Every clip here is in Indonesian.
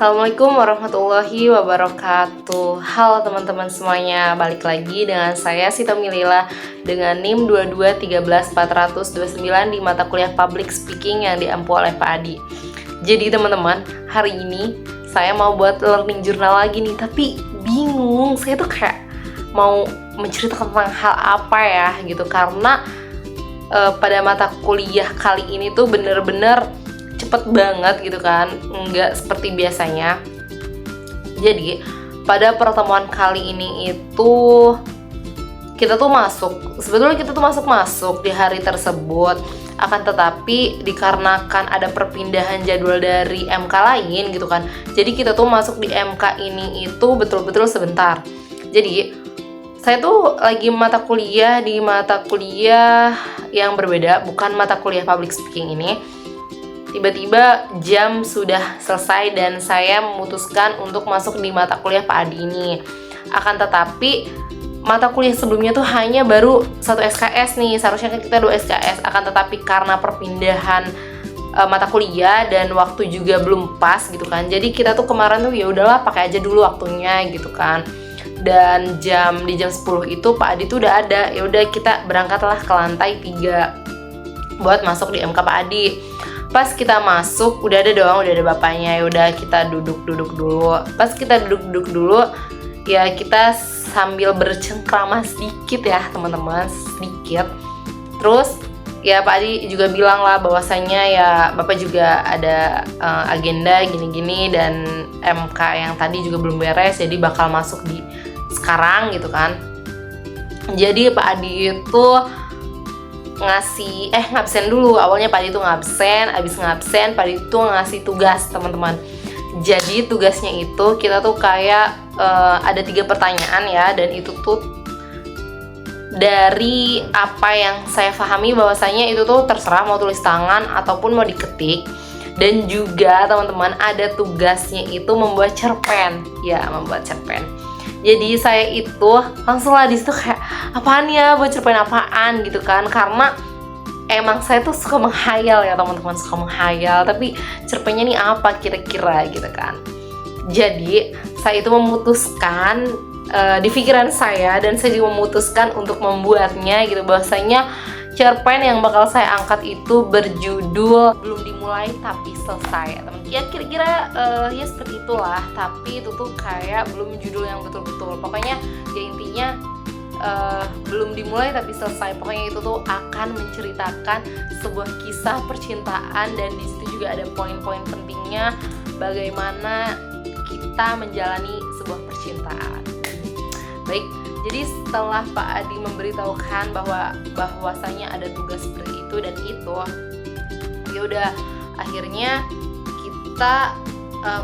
Assalamualaikum warahmatullahi wabarakatuh. Halo teman-teman semuanya, balik lagi dengan saya Sita Milila dengan NIM 2213429 di mata kuliah Public Speaking yang diampu oleh Pak Adi. Jadi teman-teman, hari ini saya mau buat learning journal lagi nih, tapi bingung, saya tuh kayak mau menceritakan tentang hal apa ya gitu, karena pada mata kuliah kali ini tuh bener-bener cepet banget gitu kan, nggak seperti biasanya. Jadi pada pertemuan kali ini itu kita tuh sebetulnya kita tuh masuk di hari tersebut, akan tetapi dikarenakan ada perpindahan jadwal dari MK lain gitu kan, jadi kita tuh masuk di MK ini itu betul-betul sebentar. Jadi saya tuh lagi mata kuliah di mata kuliah yang berbeda, bukan mata kuliah public speaking ini. Tiba-tiba jam sudah selesai dan saya memutuskan untuk masuk di mata kuliah Pak Adi ini. Akan tetapi mata kuliah sebelumnya tuh hanya baru 1 SKS nih, seharusnya kan kita 2 SKS. Akan tetapi karena perpindahan mata kuliah dan waktu juga belum pas gitu kan, jadi kita tuh kemarin tuh ya udahlah pakai aja dulu waktunya gitu kan. Dan di jam 10 itu Pak Adi tuh udah ada, ya udah kita berangkatlah ke lantai 3 buat masuk di MK Pak Adi. Pas kita masuk udah ada bapaknya, ya udah kita duduk dulu. Pas kita duduk dulu, ya kita sambil bercengkrama sedikit ya teman-teman, sedikit. Terus ya Pak Adi juga bilang lah bahwasanya ya Bapak juga ada agenda gini-gini dan MK yang tadi juga belum beres, jadi bakal masuk di sekarang gitu kan. Jadi Pak Adi itu ngabsen dulu. Awalnya Pak Adi itu ngabsen, abis ngabsen Pak Adi itu ngasih tugas teman-teman. Jadi tugasnya itu kita tuh kayak ada 3 pertanyaan ya, dan itu tuh dari apa yang saya pahami bahwasanya itu tuh terserah mau tulis tangan ataupun mau diketik. Dan juga teman-teman ada tugasnya itu membuat cerpen. Ya, membuat cerpen. Jadi saya itu langsung lah disitu kayak apaan ya, buat cerpen apaan gitu kan, karena emang saya tuh suka menghayal ya teman-teman, suka menghayal, tapi cerpennya nih apa kira-kira gitu kan. Jadi saya itu memutuskan di pikiran saya, dan saya juga memutuskan untuk membuatnya gitu, bahwasanya cerpen yang bakal saya angkat itu berjudul Belum Dimulai Tapi Selesai, teman. Ya kira-kira ya seperti itulah, tapi itu tuh kayak belum judul yang betul-betul. Pokoknya ya intinya belum dimulai tapi selesai. Pokoknya itu tuh akan menceritakan sebuah kisah percintaan, dan di situ juga ada poin-poin pentingnya bagaimana kita menjalani sebuah percintaan. Baik. Jadi setelah Pak Adi memberitahukan bahwasanya ada tugas seperti itu dan itu, ya udah akhirnya kita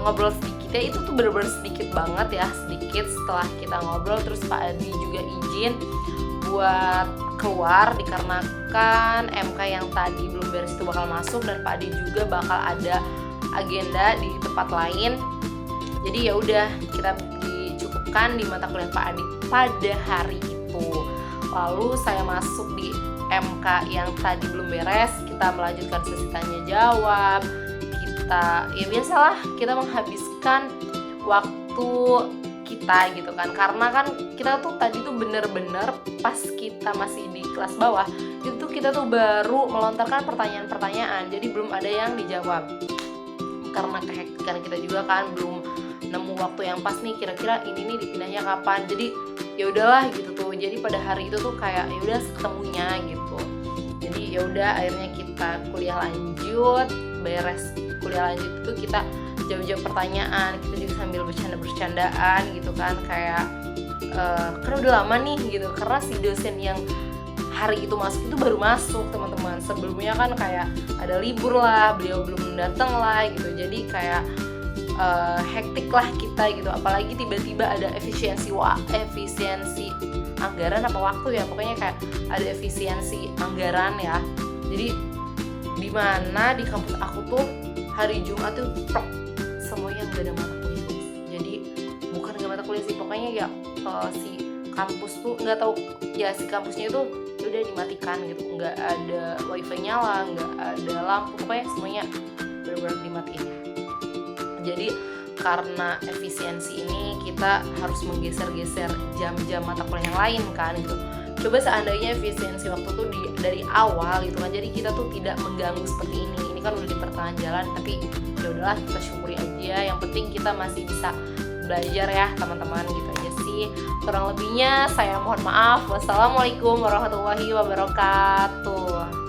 ngobrol sedikit ya, itu tuh bener-bener sedikit banget ya, sedikit. Setelah kita ngobrol terus Pak Adi juga izin buat keluar dikarenakan MK yang tadi belum beres itu bakal masuk, dan Pak Adi juga bakal ada agenda di tempat lain. Jadi ya udah kita dicukupkan di mata kuliah Pak Adi pada hari itu. Lalu saya masuk di MK yang tadi belum beres, kita melanjutkan sesi tanya jawab. Kita ya biasalah, kita menghabiskan waktu kita gitu kan, karena kan kita tuh tadi tuh bener-bener pas kita masih di kelas bawah itu kita tuh baru melontarkan pertanyaan-pertanyaan, jadi belum ada yang dijawab karena kehektikan kita juga kan, belum nemu waktu yang pas nih, kira-kira ini nih dipindahnya kapan. Jadi ya udahlah gitu tuh. Jadi pada hari itu tuh kayak ya udah ketemunya gitu. Jadi ya udah akhirnya kita kuliah lanjut, beres kuliah lanjut itu kita jawab pertanyaan, kita juga sambil bercandaan gitu kan, kayak karena udah lama nih gitu, karena si dosen yang hari itu masuk itu baru masuk teman-teman. Sebelumnya kan kayak ada libur lah, beliau belum datang lah gitu, jadi kayak hektik lah kita gitu, apalagi tiba-tiba ada efisiensi anggaran apa waktu ya, pokoknya kayak ada efisiensi anggaran ya. Jadi di mana di kampus aku tuh hari Jumat tuh semuanya nggak ada mata kuliah. Jadi bukan nggak mata kuliah sih, pokoknya ya si kampus tuh nggak tahu ya, si kampusnya itu udah dimatikan gitu, nggak ada wifi nyala, nggak ada lampu, pokoknya semuanya benar-benar dimatiin. Jadi karena efisiensi ini kita harus menggeser-geser jam-jam mata kuliah yang lain kan gitu. Coba seandainya efisiensi waktu tuh dari awal gitu kan, jadi kita tuh tidak mengganggu seperti ini. Ini kan udah di pertengahan jalan, tapi ya udahlah kita syukuri aja. Yang penting kita masih bisa belajar ya teman-teman, gitu aja sih. Kurang lebihnya saya mohon maaf. Wassalamualaikum warahmatullahi wabarakatuh.